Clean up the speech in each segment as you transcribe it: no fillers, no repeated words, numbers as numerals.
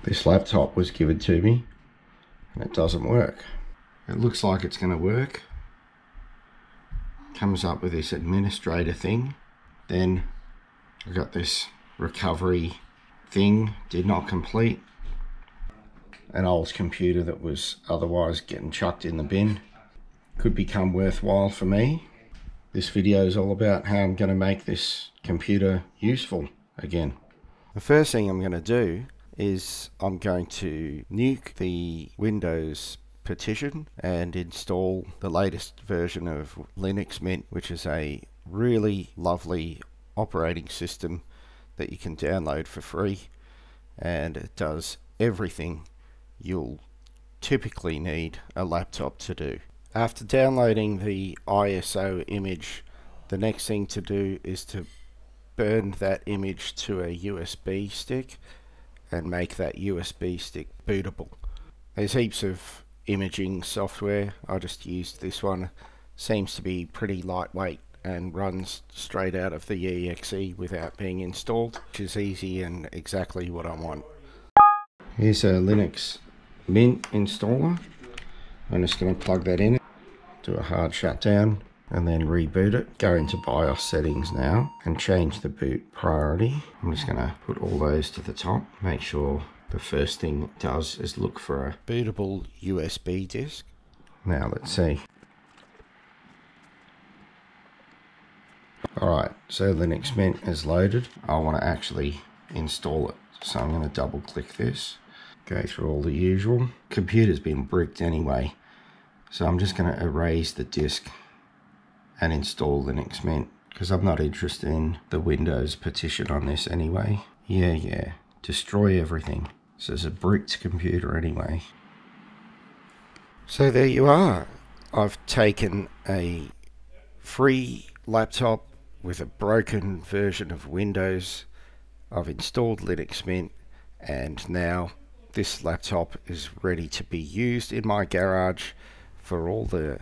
This laptop was given to me and it doesn't work. It looks like it's going to work. Comes up with this administrator thing. Then I got this recovery thing, did not complete. An old computer that was otherwise getting chucked in the bin. Could become worthwhile for me. This video is all about how I'm going to make this computer useful again. The first thing I'm going to do is I'm going to nuke the Windows partition and install the latest version of Linux Mint, which is a really lovely operating system that you can download for free, and it does everything you'll typically need a laptop to do. After downloading the ISO image, the next thing to do is to burn that image to a USB stick and make that USB stick bootable. There's heaps of imaging software. I just used this one. Seems to be pretty lightweight and runs straight out of the EXE without being installed, which is easy and exactly what I want. Here's a Linux Mint installer. I'm just going to plug that in, do a hard shutdown and then reboot it. Go into BIOS settings now and change the boot priority. I'm just going to put all those to the top. Make sure the first thing it does is look for a bootable USB disk. Now let's see. Alright, so Linux Mint is loaded. I want to actually install it. So I'm going to double click this. Go through all the usual. Computer's been bricked anyway. So I'm just going to erase the disk and install Linux Mint, because I'm not interested in the Windows partition on this anyway. Yeah, destroy everything. This is a bricked computer anyway. So there you are. I've taken a free laptop with a broken version of Windows. I've installed Linux Mint, and now this laptop is ready to be used in my garage for all the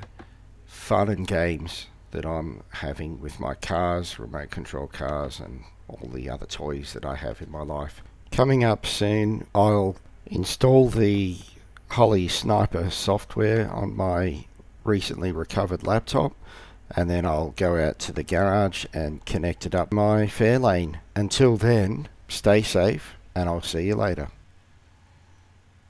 fun and games that I'm having with my cars, remote control cars, and all the other toys that I have in my life. Coming up soon, I'll install the Holley Sniper software on my recently recovered laptop, and then I'll go out to the garage and connect it up my Fairlane. Until then, stay safe, and I'll see you later.